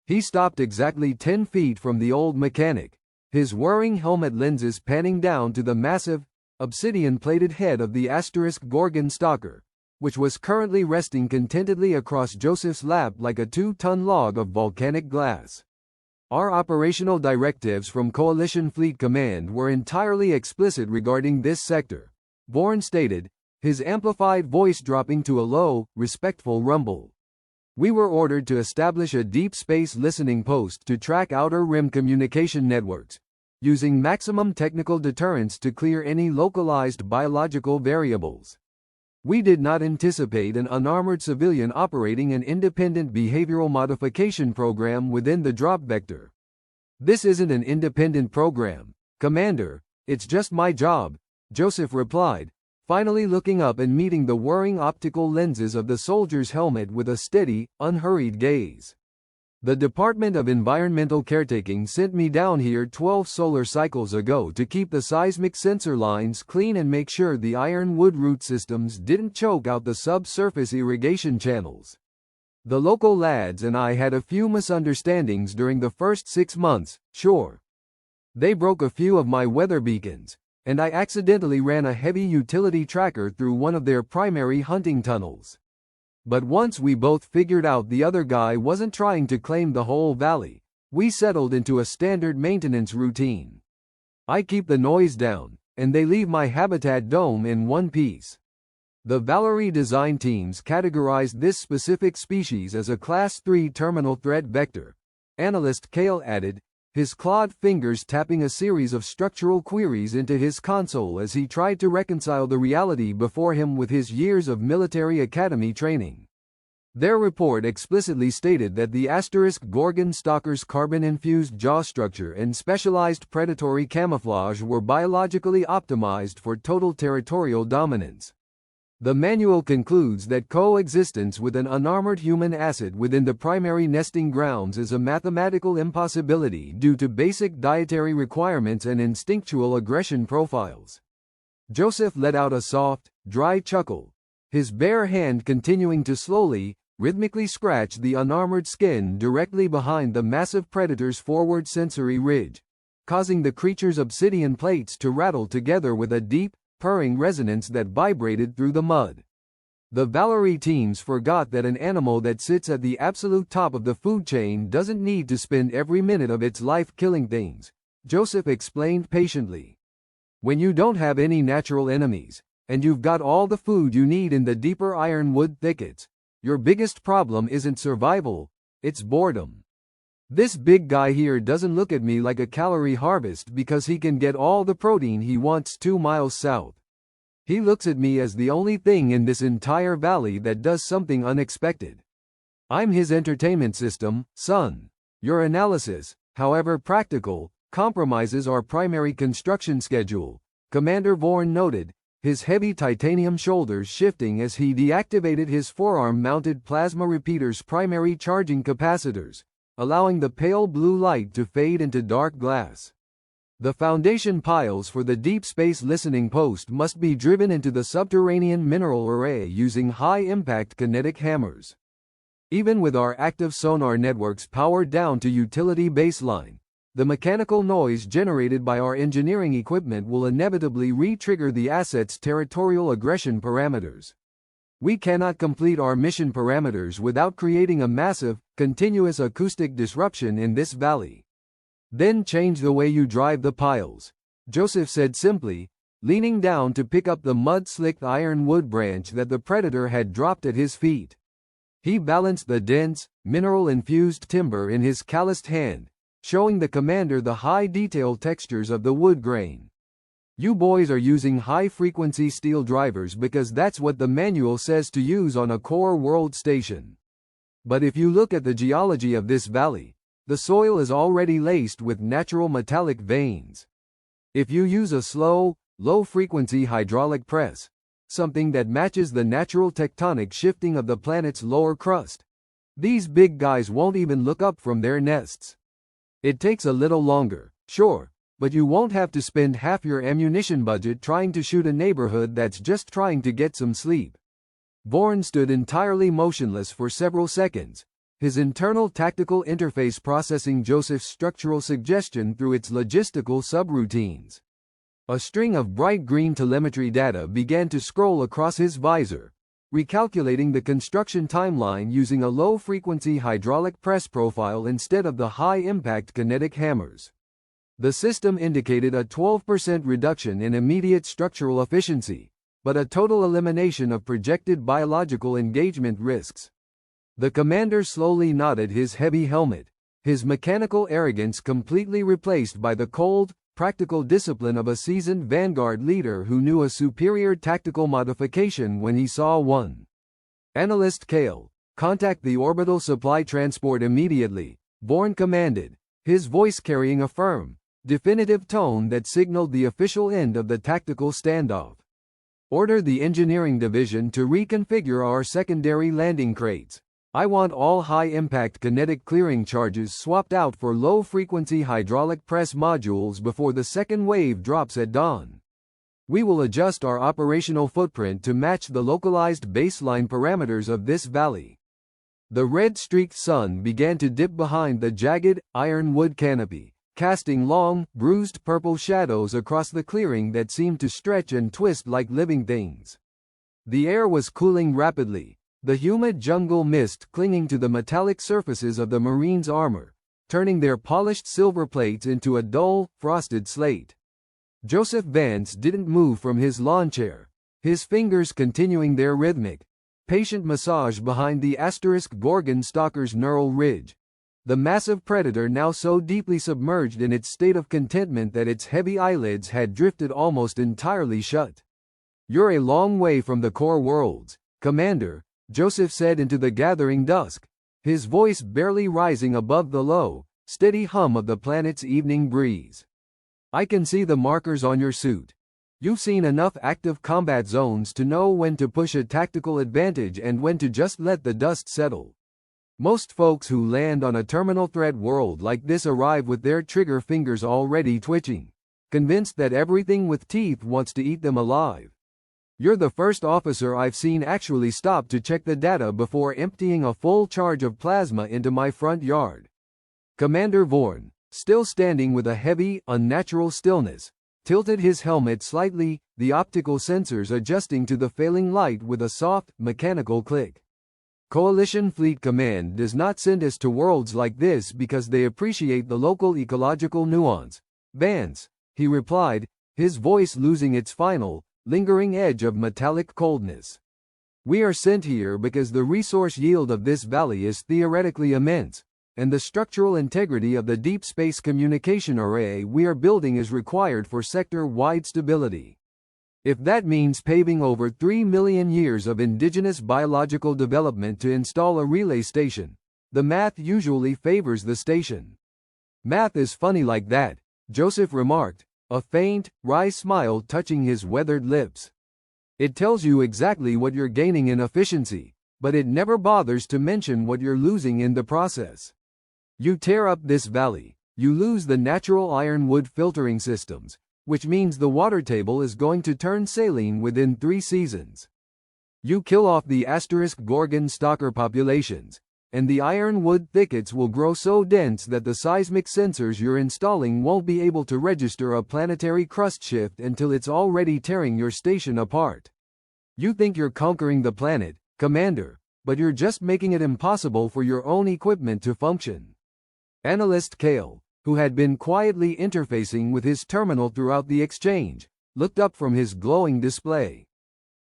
Speaker 1: He stopped exactly 10 feet from the old mechanic, his whirring helmet lenses panning down to the massive, obsidian-plated head of the asterisk Gorgon stalker, which was currently resting contentedly across Joseph's lap like a 2-ton log of volcanic glass. Our operational directives from Coalition Fleet Command were entirely explicit regarding this sector, Vorn stated, his amplified voice dropping to a low, respectful rumble. We were ordered to establish a deep space listening post to track outer rim communication networks, using maximum technical deterrence to clear any localized biological variables. We did not anticipate an unarmored civilian operating an independent behavioral modification program within the drop vector. This isn't an independent program, Commander, it's just my job, Joseph replied, finally looking up and meeting the whirring optical lenses of the soldier's helmet with a steady, unhurried gaze. The Department of Environmental Caretaking sent me down here 12 solar cycles ago to keep the seismic sensor lines clean and make sure the ironwood root systems didn't choke out the subsurface irrigation channels. The local lads and I had a few misunderstandings during the first 6 months, sure. They broke a few of my weather beacons, and I accidentally ran a heavy utility tracker through one of their primary hunting tunnels. But once we both figured out the other guy wasn't trying to claim the whole valley, we settled into a standard maintenance routine. I keep the noise down, and they leave my habitat dome in one piece. The Valerie design teams categorized this specific species as a Class 3 terminal threat vector, analyst Kale added, his clawed fingers tapping a series of structural queries into his console as he tried to reconcile the reality before him with his years of military academy training. Their report explicitly stated that the asterisk Gorgon stalker's carbon-infused jaw structure and specialized predatory camouflage were biologically optimized for total territorial dominance. The manual concludes that coexistence with an unarmored human asset within the primary nesting grounds is a mathematical impossibility due to basic dietary requirements and instinctual aggression profiles. Joseph let out a soft, dry chuckle, his bare hand continuing to slowly, rhythmically scratch the unarmored skin directly behind the massive predator's forward sensory ridge, causing the creature's obsidian plates to rattle together with a deep, purring resonance that vibrated through the mud. The Valerie teams forgot that an animal that sits at the absolute top of the food chain doesn't need to spend every minute of its life killing things, Joseph explained patiently. When you don't have any natural enemies, and you've got all the food you need in the deeper ironwood thickets, your biggest problem isn't survival, it's boredom. This big guy here doesn't look at me like a calorie harvest because he can get all the protein he wants 2 miles south. He looks at me as the only thing in this entire valley that does something unexpected. I'm his entertainment system, son. Your analysis, however practical, compromises our primary construction schedule, Commander Vorn noted, his heavy titanium shoulders shifting as he deactivated his forearm-mounted plasma repeater's primary charging capacitors, allowing the pale blue light to fade into dark glass. The foundation piles for the deep space listening post must be driven into the subterranean mineral array using high-impact kinetic hammers. Even with our active sonar networks powered down to utility baseline, the mechanical noise generated by our engineering equipment will inevitably re-trigger the asset's territorial aggression parameters. We cannot complete our mission parameters without creating a massive, continuous acoustic disruption in this valley. Then change the way you drive the piles, Joseph said simply, leaning down to pick up the mud-slicked ironwood branch that the predator had dropped at his feet. He balanced the dense, mineral-infused timber in his calloused hand, showing the commander the high-detail textures of the wood grain. You boys are using high-frequency steel drivers because that's what the manual says to use on a core world station. But if you look at the geology of this valley, the soil is already laced with natural metallic veins. If you use a slow, low-frequency hydraulic press, something that matches the natural tectonic shifting of the planet's lower crust, these big guys won't even look up from their nests. It takes a little longer, sure, but you won't have to spend half your ammunition budget trying to shoot a neighborhood that's just trying to get some sleep. Vorn stood entirely motionless for several seconds, his internal tactical interface processing Joseph's structural suggestion through its logistical subroutines. A string of bright green telemetry data began to scroll across his visor, recalculating the construction timeline using a low-frequency hydraulic press profile instead of the high-impact kinetic hammers. The system indicated a 12% reduction in immediate structural efficiency, but a total elimination of projected biological engagement risks. The commander slowly nodded his heavy helmet, his mechanical arrogance completely replaced by the cold, practical discipline of a seasoned vanguard leader who knew a superior tactical modification when he saw one. Analyst Kale, contact the orbital supply transport immediately, Bourne commanded, his voice carrying a firm, definitive tone that signaled the official end of the tactical standoff. Order the engineering division to reconfigure our secondary landing crates. I want all high-impact kinetic clearing charges swapped out for low-frequency hydraulic press modules before the second wave drops at dawn. We will adjust our operational footprint to match the localized baseline parameters of this valley. The red-streaked sun began to dip behind the jagged, ironwood canopy, casting long, bruised purple shadows across the clearing that seemed to stretch and twist like living things. The air was cooling rapidly, the humid jungle mist clinging to the metallic surfaces of the Marines' armor, turning their polished silver plates into a dull, frosted slate. Joseph Vance didn't move from his lawn chair, his fingers continuing their rhythmic, patient massage behind the asterisk Gorgon stalker's neural ridge. The massive predator now so deeply submerged in its state of contentment that its heavy eyelids had drifted almost entirely shut. "You're a long way from the core worlds, Commander," Joseph said into the gathering dusk, his voice barely rising above the low, steady hum of the planet's evening breeze. "I can see the markers on your suit. You've seen enough active combat zones to know when to push a tactical advantage and when to just let the dust settle. Most folks who land on a terminal threat world like this arrive with their trigger fingers already twitching, convinced that everything with teeth wants to eat them alive. You're the first officer I've seen actually stop to check the data before emptying a full charge of plasma into my front yard." Commander Vorn, still standing with a heavy, unnatural stillness, tilted his helmet slightly, the optical sensors adjusting to the failing light with a soft, mechanical click. "Coalition Fleet Command does not send us to worlds like this because they appreciate the local ecological nuance, Vance," he replied, his voice losing its final, lingering edge of metallic coldness. "We are sent here because the resource yield of this valley is theoretically immense, and the structural integrity of the deep space communication array we are building is required for sector-wide stability. If that means paving over 3 million years of indigenous biological development to install a relay station, the math usually favors the station." "Math is funny like that," Joseph remarked, a faint, wry smile touching his weathered lips. "It tells you exactly what you're gaining in efficiency, but it never bothers to mention what you're losing in the process. You tear up this valley, you lose the natural ironwood filtering systems, which means the water table is going to turn saline within 3 seasons. You kill off the asterisk Gorgon stalker populations, and the ironwood thickets will grow so dense that the seismic sensors you're installing won't be able to register a planetary crust shift until it's already tearing your station apart. You think you're conquering the planet, Commander, but you're just making it impossible for your own equipment to function." Analyst Kale, who had been quietly interfacing with his terminal throughout the exchange, looked up from his glowing display.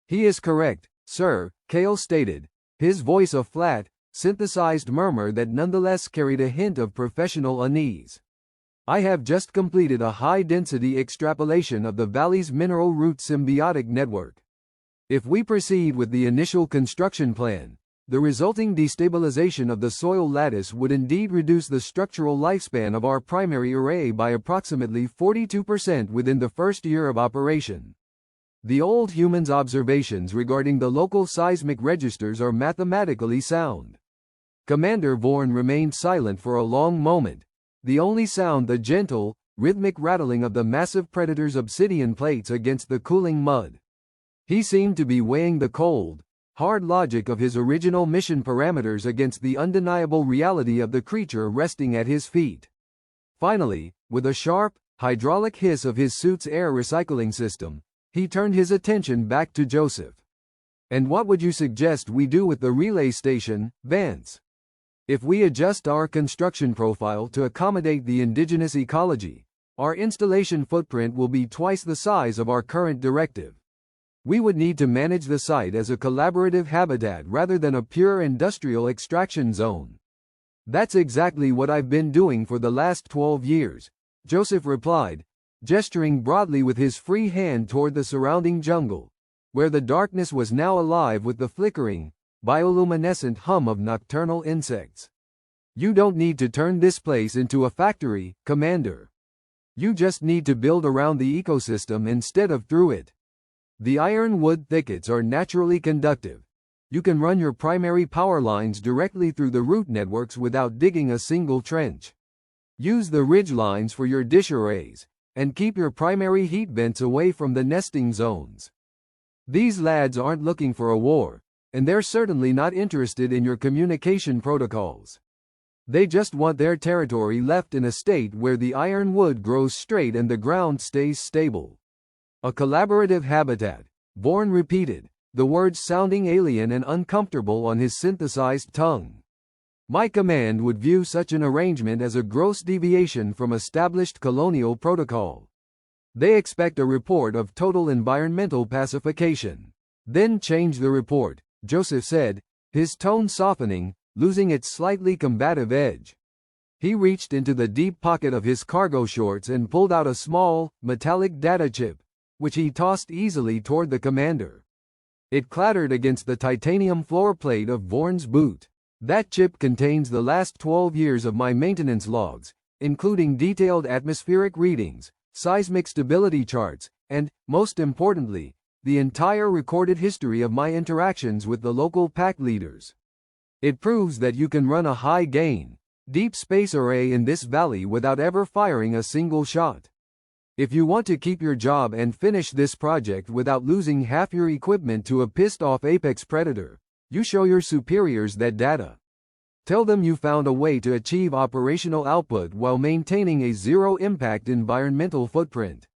Speaker 1: "He is correct, sir," Kale stated, his voice a flat, synthesized murmur that nonetheless carried a hint of professional unease. "I have just completed a high-density extrapolation of the valley's mineral root symbiotic network. If we proceed with the initial construction plan, the resulting destabilization of the soil lattice would indeed reduce the structural lifespan of our primary array by approximately 42% within the first year of operation. The old human's observations regarding the local seismic registers are mathematically sound." Commander Vorn remained silent for a long moment, the only sound the gentle, rhythmic rattling of the massive predator's obsidian plates against the cooling mud. He seemed to be weighing the cold, hard logic of his original mission parameters against the undeniable reality of the creature resting at his feet. Finally, with a sharp, hydraulic hiss of his suit's air recycling system, he turned his attention back to Joseph. "And what would you suggest we do with the relay station, Vance? If we adjust our construction profile to accommodate the indigenous ecology, our installation footprint will be twice the size of our current directive. We would need to manage the site as a collaborative habitat rather than a pure industrial extraction zone. That's exactly what I've been doing for the last 12 years, Joseph replied, gesturing broadly with his free hand toward the surrounding jungle, where the darkness was now alive with the flickering, bioluminescent hum of nocturnal insects. You don't need to turn this place into a factory, Commander. You just need to build around the ecosystem instead of through it. The ironwood thickets are naturally conductive. You can run your primary power lines directly through the root networks without digging a single trench. Use the ridge lines for your dish arrays, and keep your primary heat vents away from the nesting zones. These lads aren't looking for a war, and they're certainly not interested in your communication protocols. They just want their territory left in a state where the ironwood grows straight and the ground stays stable. A collaborative habitat, Bourne repeated, the words sounding alien and uncomfortable on his synthesized tongue. My command would view such an arrangement as a gross deviation from established colonial protocol. They expect a report of total environmental pacification. Then change the report, Joseph said, his tone softening, losing its slightly combative edge. He reached into the deep pocket of his cargo shorts and pulled out a small, metallic data chip, which he tossed easily toward the commander. It clattered against the titanium floor plate of Bourne's boot. That chip contains the last 12 years of my maintenance logs, including detailed atmospheric readings, seismic stability charts, and, most importantly, the entire recorded history of my interactions with the local pack leaders. It proves that you can run a high-gain, deep space array in this valley without ever firing a single shot. If you want to keep your job and finish this project without losing half your equipment to a pissed-off apex predator, you show your superiors that data. Tell them you found a way to achieve operational output while maintaining a zero-impact environmental footprint.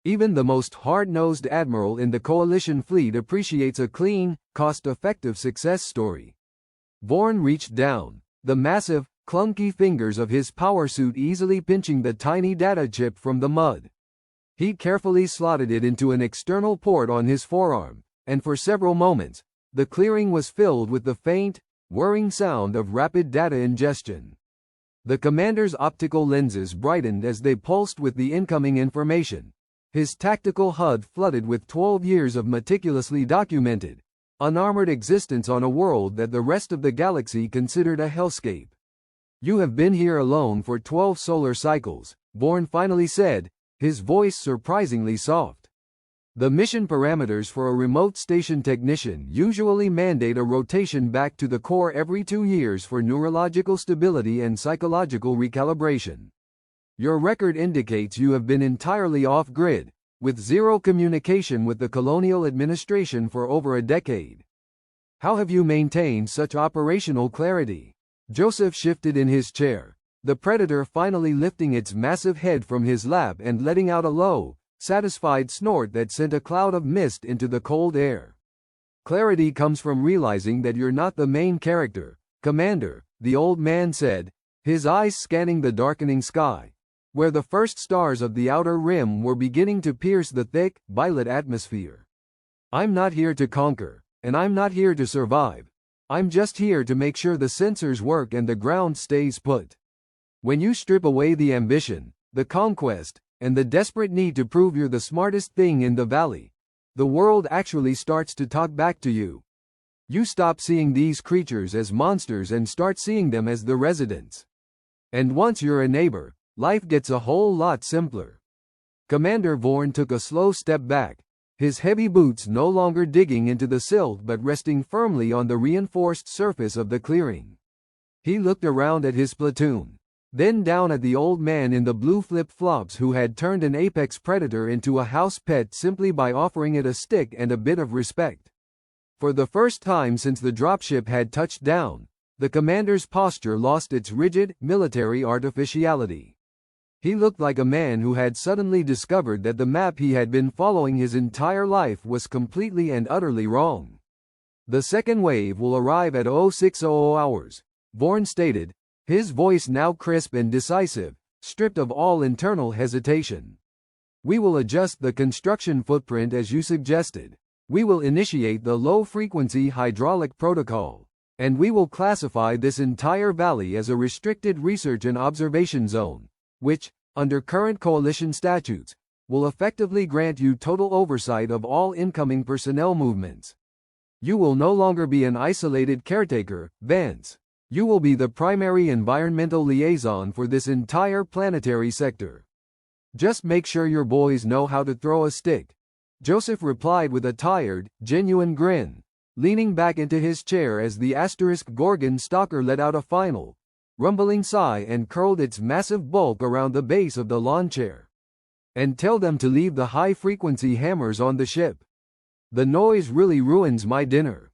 Speaker 1: Even the most hard-nosed admiral in the coalition fleet appreciates a clean, cost-effective success story. Bourne reached down, the massive, clunky fingers of his power suit easily pinching the tiny data chip from the mud. He carefully slotted it into an external port on his forearm, and for several moments, the clearing was filled with the faint, whirring sound of rapid data ingestion. The commander's optical lenses brightened as they pulsed with the incoming information, his tactical HUD flooded with 12 years of meticulously documented, unarmored existence on a world that the rest of the galaxy considered a hellscape. You have been here alone for 12 solar cycles, Bourne finally said, his voice surprisingly soft. The mission parameters for a remote station technician usually mandate a rotation back to the core every 2 years for neurological stability and psychological recalibration. Your record indicates you have been entirely off-grid, with zero communication with the colonial administration for over a decade. How have you maintained such operational clarity? Joseph shifted in his chair, the predator finally lifting its massive head from his lap and letting out a low, satisfied snort that sent a cloud of mist into the cold air. Clarity comes from realizing that you're not the main character, Commander, the old man said, his eyes scanning the darkening sky, where the first stars of the outer rim were beginning to pierce the thick, violet atmosphere. I'm not here to conquer, and I'm not here to survive. I'm just here to make sure the sensors work and the ground stays put. When you strip away the ambition, the conquest, and the desperate need to prove you're the smartest thing in the valley, the world actually starts to talk back to you. You stop seeing these creatures as monsters and start seeing them as the residents. And once you're a neighbor, life gets a whole lot simpler. Commander Bourne took a slow step back, his heavy boots no longer digging into the silt but resting firmly on the reinforced surface of the clearing. He looked around at his platoon, then down at the old man in the blue flip-flops who had turned an apex predator into a house pet simply by offering it a stick and a bit of respect. For the first time since the dropship had touched down, the commander's posture lost its rigid, military artificiality. He looked like a man who had suddenly discovered that the map he had been following his entire life was completely and utterly wrong. The second wave will arrive at 0600 hours, Bourne stated, his voice now crisp and decisive, stripped of all internal hesitation. We will adjust the construction footprint as you suggested. We will initiate the low-frequency hydraulic protocol, and we will classify this entire valley as a restricted research and observation zone, which, under current coalition statutes, will effectively grant you total oversight of all incoming personnel movements. You will no longer be an isolated caretaker, Vance. You will be the primary environmental liaison for this entire planetary sector. Just make sure your boys know how to throw a stick. Joseph replied with a tired, genuine grin, leaning back into his chair as the asterisk Gorgon stalker let out a final, rumbling sigh and curled its massive bulk around the base of the lawn chair. And tell them to leave the high-frequency hammers on the ship. The noise really ruins my dinner.